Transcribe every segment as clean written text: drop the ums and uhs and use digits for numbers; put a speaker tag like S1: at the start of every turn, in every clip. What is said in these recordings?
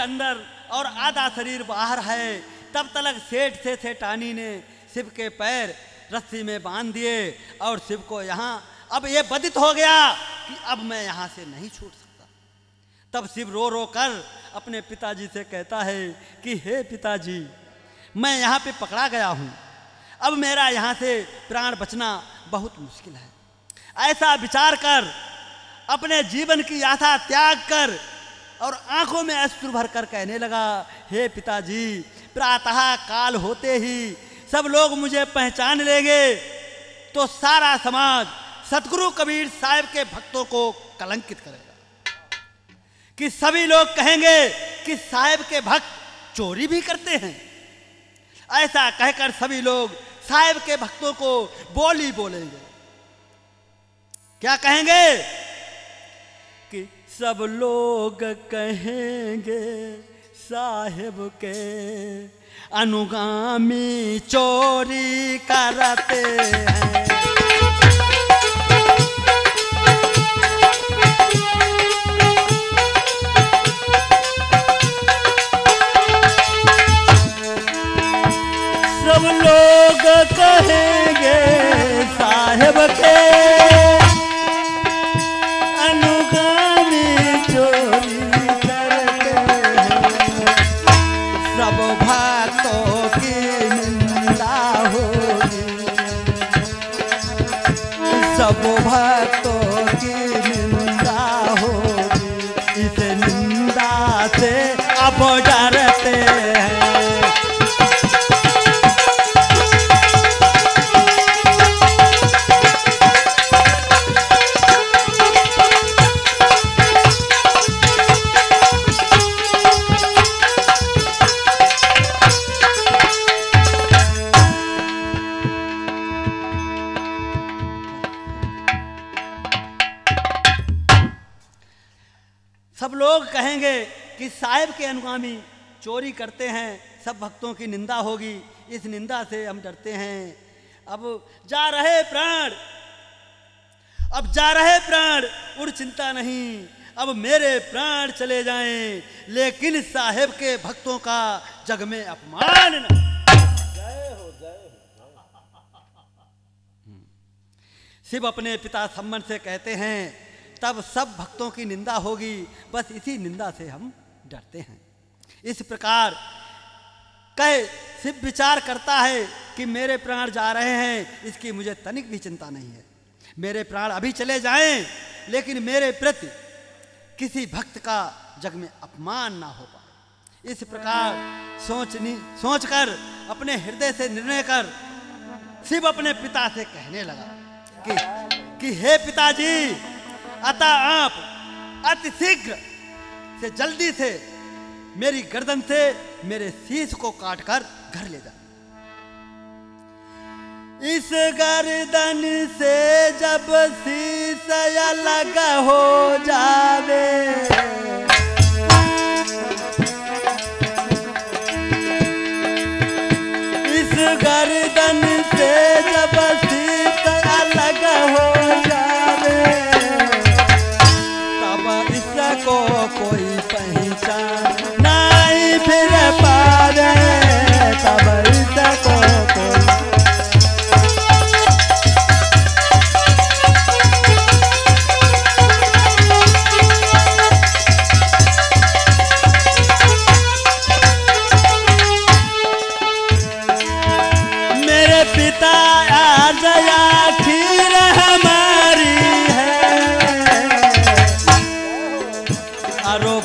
S1: अंदर और आधा शरीर बाहर है। तब तलक सेठ से सेठानी ने शिव के पैर रस्सी में बांध दिए और शिव को यहाँ अब ये बधित हो गया कि अब मैं यहाँ से नहीं छूट सकता। तब शिव रो रो कर अपने पिताजी से कहता है कि हे पिताजी, मैं यहाँ पे पकड़ा गया हूँ, अब मेरा यहाँ से प्राण बचना बहुत मुश्किल है। ऐसा विचार कर अपने जीवन की आशा त्याग कर और आंखों में अश्रु भर कर कहने लगा, हे पिताजी, प्रातः काल होते ही सब लोग मुझे पहचान लेंगे तो सारा समाज सतगुरु कबीर साहब के भक्तों को कलंकित करेगा कि सभी लोग कहेंगे कि साहब के भक्त चोरी भी करते हैं। ऐसा कहकर सभी लोग साहब के भक्तों को बोली बोलेंगे। क्या कहेंगे कि सब लोग कहेंगे साहब के अनुगामी चोरी करते हैं। सब लोग कहेंगे साहब के अनुगामी चोरी करते हैं। सब भक्तों की निंदा होगी, सब भक्तों की निंदा होगी, इस निंदा से अब डरते हैं। सब लोग कहेंगे कि साहब के अनुगामी चोरी करते हैं, सब भक्तों की निंदा होगी, इस निंदा से हम डरते हैं। अब जा रहे प्राण, अब जा रहे प्राण, उड़ चिंता नहीं, अब मेरे प्राण चले जाएं, लेकिन साहब के भक्तों का जग में अपमान न। जय हो जय हो। शिव अपने पिता सम्मन से कहते हैं तब सब भक्तों की निंदा होगी, बस इसी निंदा से हम डरते हैं। इस प्रकार कहे शिव विचार करता है कि मेरे प्राण जा रहे हैं, इसकी मुझे तनिक भी चिंता नहीं है। मेरे प्राण अभी चले जाएं, लेकिन मेरे प्रति किसी भक्त का जग में अपमान ना हो पाए। इस प्रकार सोचकर अपने हृदय से निर्णय कर शिव अपने पिता से कहने लगा कि हे पिताजी, अतः आप अति शीघ्र से जल्दी से मेरी गर्दन से मेरे शीश को काटकर घर ले जाए। इस गर्दन से जब शीश अलग हो जावे, इस गर्दन से जब शीश अलग हो जावे, को कोई पहचान नहीं फिर पावे, तब इसको कोई मेरे पिता आज आखिर हमारी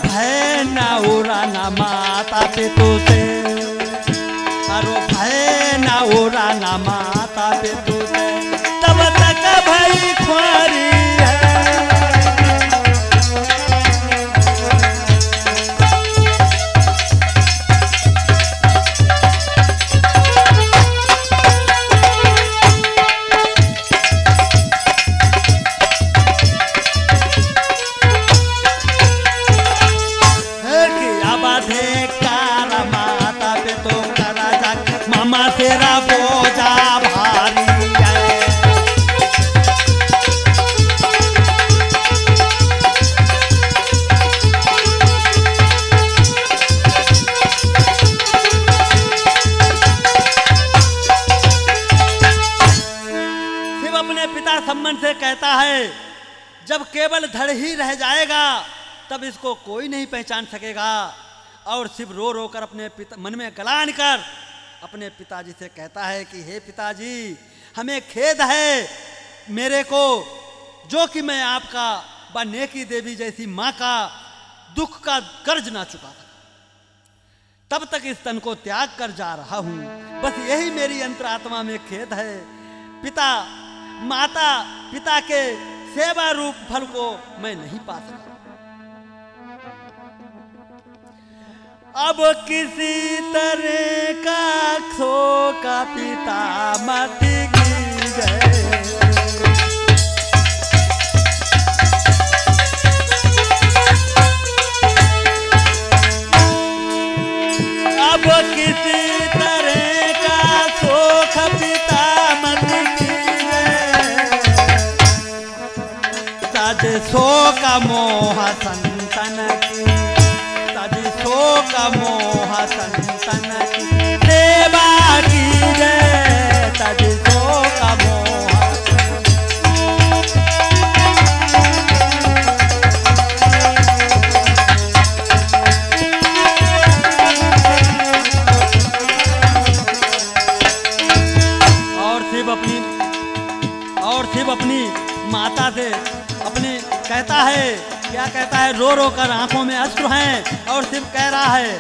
S1: भय न उड़ाना माता पितु से, अरो भय न उड़ाना माता पितु से, तब तक भई ख्वारी तेरा बोझा भारी है। जब केवल धड़ ही रह जाएगा तब इसको कोई नहीं पहचान सकेगा। और शिव रो रो कर अपने मन में गलान कर अपने पिताजी से कहता है कि हे पिताजी, हमें खेद है मेरे को, जो कि मैं आपका व नेकी देवी जैसी माँ का दुख का कर्ज ना चुका था। तब तक इस तन को त्याग कर जा रहा हूँ। बस यही मेरी अंतरात्मा में खेद है। पिता माता पिता के सेवा रूप फल को मैं नहीं पा सका। अब किसी तरह का खो का पिता मत की गए। अब किसी तरह का शोक पिता मत कीजिए। तज शोक मोह संतन की, तज शोक मोह संतन की सेवा कीजिए। तज शोक मोह अपनी माता से अपने कहता है, क्या कहता है, रो रो कर आंखों में अश्रु हैं और शिव कह रहा है,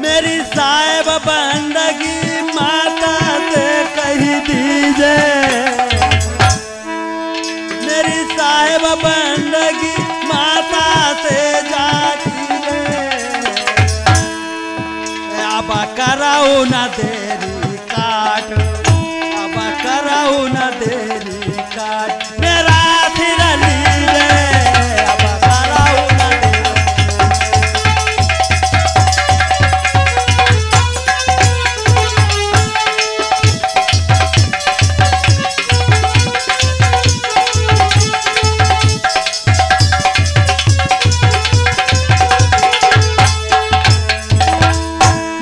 S1: मेरी साहिब बंदगी माता से कही दीजिए। मेरी साहिब बंदगी माता से जा अब कराओ न देरी काट, अब कराओ न देरी काट, मेरा फिर लीजिए। अब कराओ न देरी।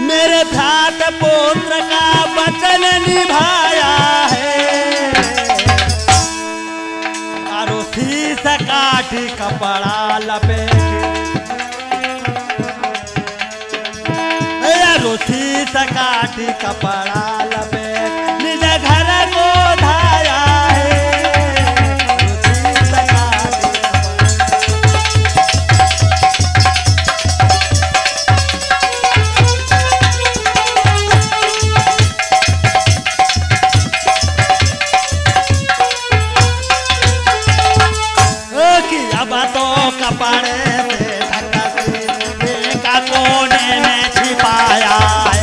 S1: मेरे भ्रात पुत्र का वचन निभाया है, आरो शीश काटी कपड़ा लपेटे, आरो शीश काटी कपड़ा लपेट निज घर को धाया है। कपड़े से ढका का कोने में छिपाया है,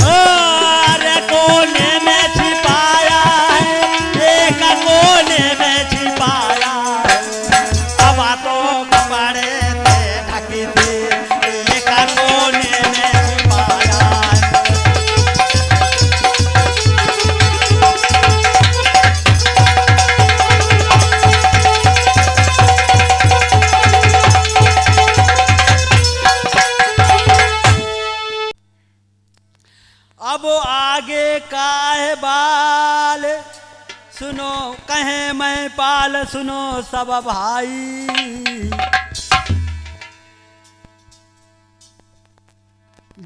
S1: अरे कोने में छिपाया है, एक कोने में छिपाया है। अब तो कपड़े से ढकी थी, एक कोने में छिपाया है। अब आगे का है बाल सुनो, कहे मैं पाल सुनो सब भाई।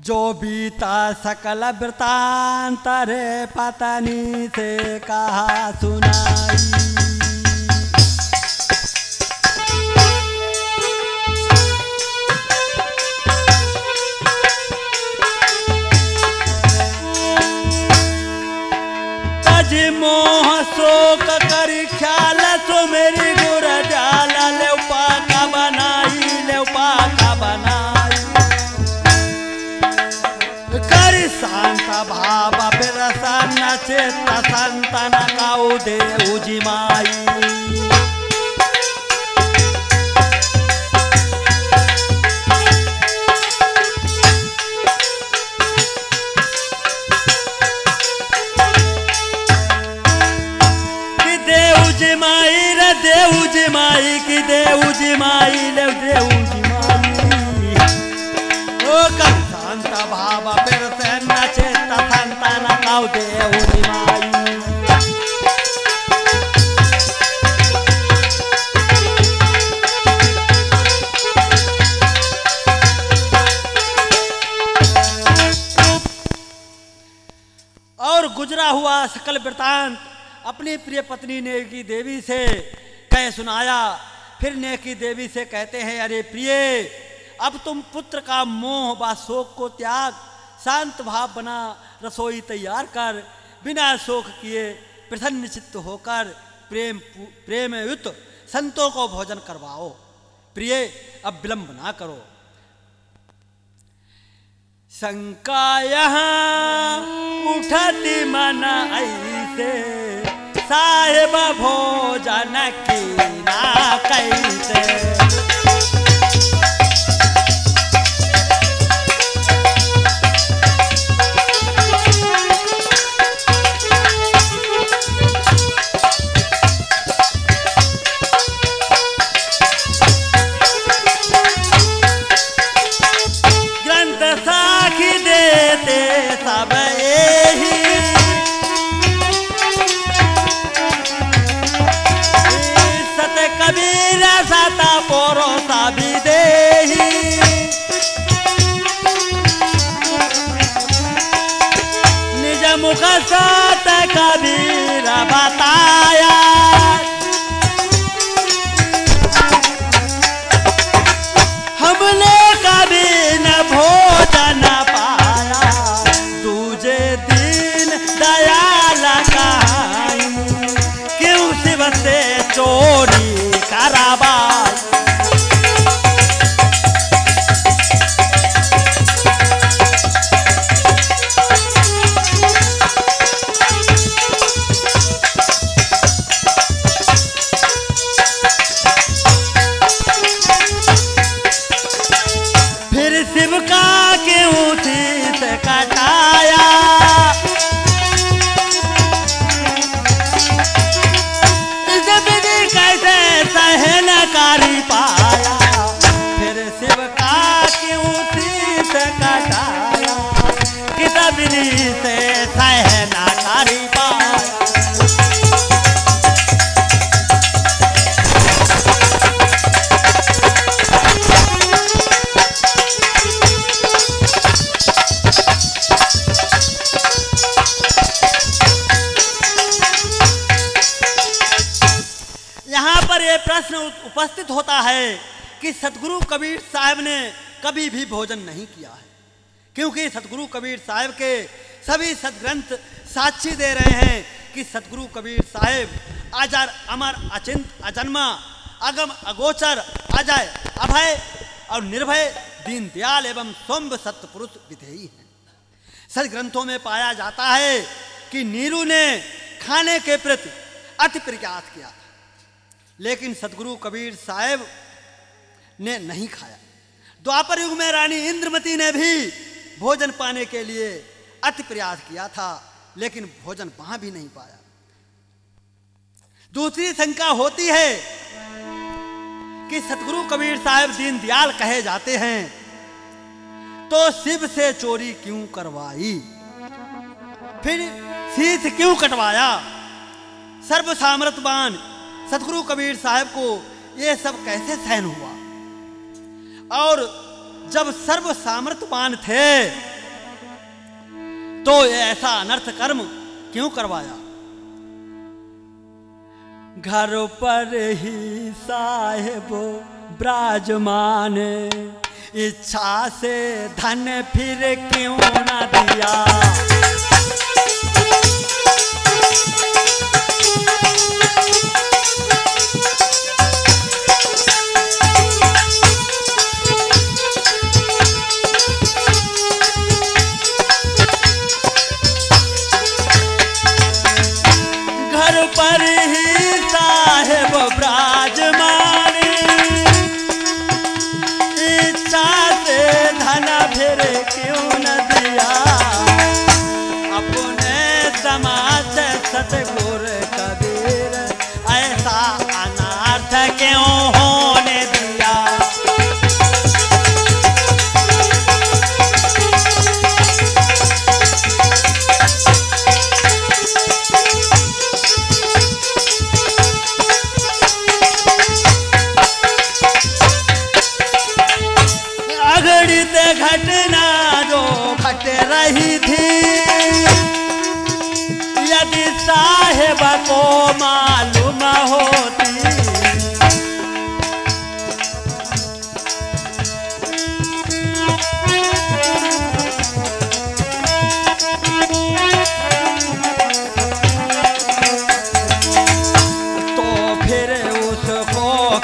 S1: जो बीता सकल वृतांत रे पत्नी से कहा सुनाई। मोह शोक करी ख्याल तो मेरी गुर जाला ले पाका बनाई, ले पाका बनाई। करी शांत भाव प्रसन्न चेत संतन काऊ दे उजिमाई। देऊ जी माई की देऊ जी माई ले देऊ जी माई, ओ कंसा शांत भाव फिर से नचित संतन कौ देहु निमाई। और गुजरा हुआ सकल वृतांत अपनी प्रिय पत्नी नेकी देवी से कह सुनाया। फिर नेकी देवी से कहते हैं, अरे प्रिय, अब तुम पुत्र का मोह व शोक को त्याग, शांत भाव बना रसोई तैयार कर, बिना शोक किए प्रसन्न चित्त होकर प्रेम युक्त संतों को भोजन करवाओ। प्रिय, अब विलंब ना करो। शंका यहाँ उठती मन ऐसे, साहेब भोजन की ना कैसे। मुख सत कबीर बताया, हमने कभी न भोजन पाया, दूजे दिन दयाल कहाई, क्यों शिव से चोरी कराबाई। प्रश्न उपस्थित होता है कि सतगुरु कबीर साहब ने कभी भी भोजन नहीं किया है, क्योंकि सतगुरु कबीर साहब के सभी सदग्रंथ साक्षी दे रहे हैं कि सतगुरु कबीर साहब अजर अमर अचिंत अजन्मा अगम अगोचर अजय अभय और निर्भय दीनदयाल एवं सौम्य सत्पुरुष विधेयी हैं। सदग्रंथों में पाया जाता है कि नीरू ने खाने के प्रति अति प्रयास किया था, लेकिन सतगुरु कबीर साहब ने नहीं खाया। द्वापर युग में रानी इंद्रमती ने भी भोजन पाने के लिए अति प्रयास किया था, लेकिन भोजन वहां भी नहीं पाया। दूसरी शंका होती है कि सतगुरु कबीर साहब दीनदयाल कहे जाते हैं, तो शिव से चोरी क्यों करवाई, फिर शीश क्यों कटवाया। सर्व सामर्थ्यवान सतगुरु कबीर साहब को यह सब कैसे सहन हुआ, और जब सर्व सामर्थ्यवान थे तो ऐसा अनर्थ कर्म क्यों करवाया। घर पर ही साहेब विराजमान, इच्छा से धन फिर क्यों न दिया। पर ही साहेब विराजमान, इच्छा से धन फिर क्यों न दिया। अपने समाज सतगुरु कबीर ऐसा अनर्थ क्यों होने दिया। साहेब को मालूम होती।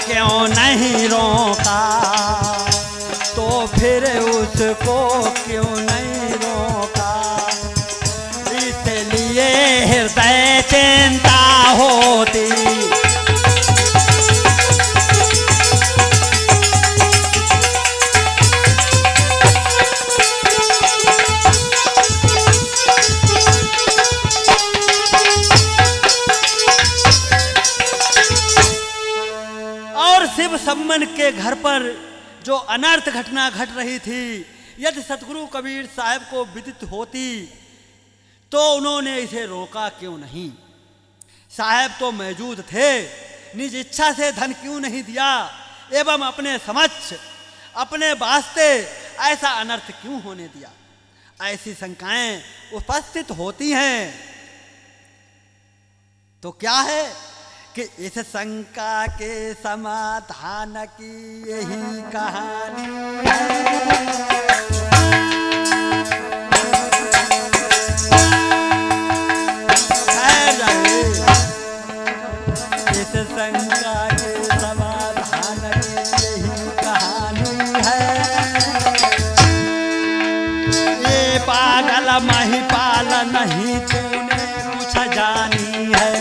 S1: क्यों नहीं रोका, तो फिर उसको क्यों नहीं रोका, इसलिए हृदय चिंता होती। शिव सम्मन के घर पर जो अनर्थ घटना घट रही थी, यदि सतगुरु कबीर साहब को विदित होती तो उन्होंने इसे रोका क्यों नहीं। साहब तो मौजूद थे, निज इच्छा से धन क्यों नहीं दिया एवं अपने समक्ष अपने वास्ते ऐसा अनर्थ क्यों होने दिया। ऐसी शंकाएं उपस्थित होती हैं। तो क्या है कि इस शंका के समाधान की यही कहानी है। इस शंका के समाधान की यही कहानी है। ये पागल महिपाल नहीं तूने कुछ जानी है।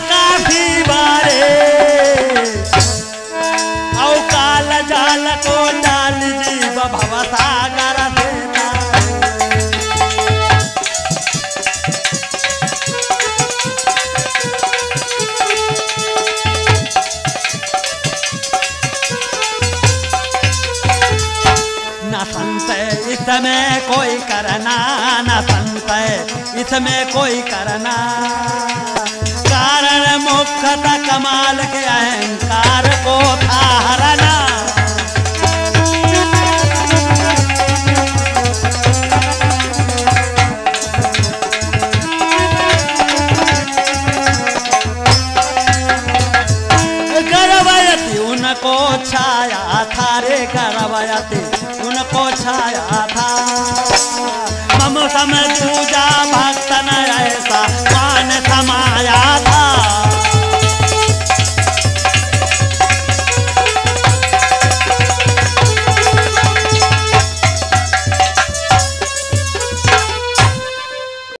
S1: काफी बारे औ काल जाल को डाल जीव भवसागर से न संत इसमें कोई करना, न संत इसमें कोई करना। कारण मुख्यतः कमाल के अहंकार को धारना। गर्भवती उनको छाया था रे, गर्भवती उनको छाया था। मम सम दूजा भक्त न ऐसा मान समाया